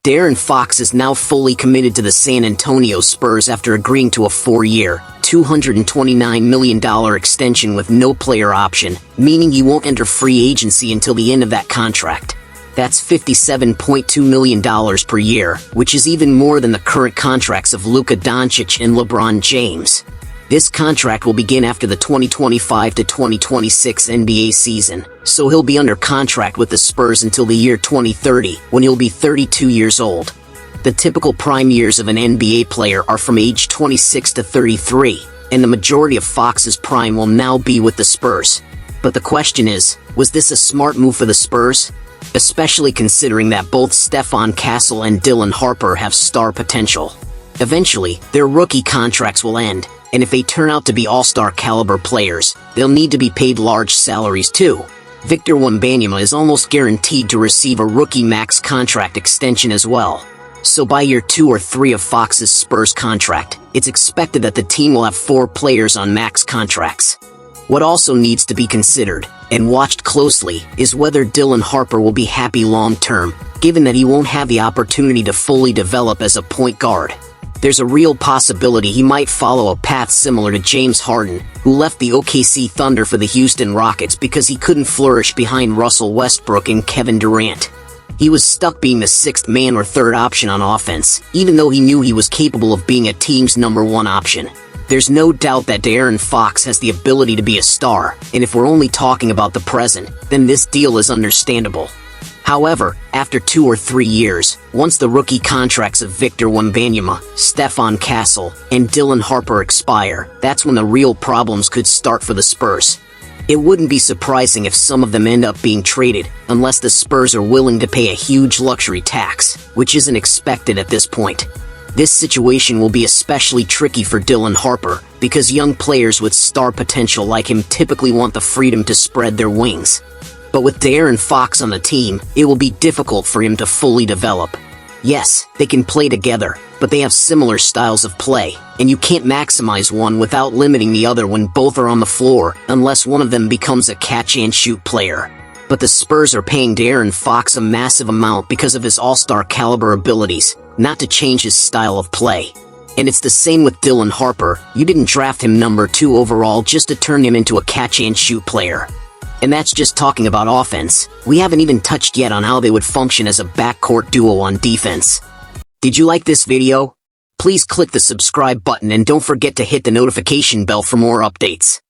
De'Aaron Fox is now fully committed to the San Antonio Spurs after agreeing to a 4-year, $229 million extension with no player option, meaning he won't enter free agency until the end of that contract. That's $57.2 million per year, which is even more than the current contracts of Luka Doncic and LeBron James. This contract will begin after the 2025 to 2026 NBA season, so he'll be under contract with the Spurs until the year 2030, when he'll be 32 years old. The typical prime years of an NBA player are from age 26 to 33, and the majority of Fox's prime will now be with the Spurs. But the question is, was this a smart move for the Spurs? Especially considering that both Stephon Castle and Dylan Harper have star potential. Eventually, their rookie contracts will end, and if they turn out to be all-star caliber players, they'll need to be paid large salaries too. Victor Wembanyama is almost guaranteed to receive a rookie max contract extension as well. So by year 2 or 3 of Fox's Spurs contract, it's expected that the team will have 4 players on max contracts. What also needs to be considered, and watched closely, is whether Dylan Harper will be happy long-term, given that he won't have the opportunity to fully develop as a point guard. There's a real possibility he might follow a path similar to James Harden, who left the OKC Thunder for the Houston Rockets because he couldn't flourish behind Russell Westbrook and Kevin Durant. He was stuck being the 6th man or 3rd option on offense, even though he knew he was capable of being a team's number 1 option. There's no doubt that De'Aaron Fox has the ability to be a star, and if we're only talking about the present, then this deal is understandable. However, after 2 or 3 years, once the rookie contracts of Victor Wembanyama, Stephon Castle, and Dylan Harper expire, that's when the real problems could start for the Spurs. It wouldn't be surprising if some of them end up being traded, unless the Spurs are willing to pay a huge luxury tax, which isn't expected at this point. This situation will be especially tricky for Dylan Harper, because young players with star potential like him typically want the freedom to spread their wings. But with De'Aaron Fox on the team, it will be difficult for him to fully develop. Yes, they can play together, but they have similar styles of play, and you can't maximize one without limiting the other when both are on the floor, unless one of them becomes a catch-and-shoot player. But the Spurs are paying De'Aaron Fox a massive amount because of his all-star caliber abilities, not to change his style of play. And it's the same with Dylan Harper. You didn't draft him number 2 overall just to turn him into a catch-and-shoot player. And that's just talking about offense. We haven't even touched yet on how they would function as a backcourt duo on defense. Did you like this video? Please click the subscribe button and don't forget to hit the notification bell for more updates.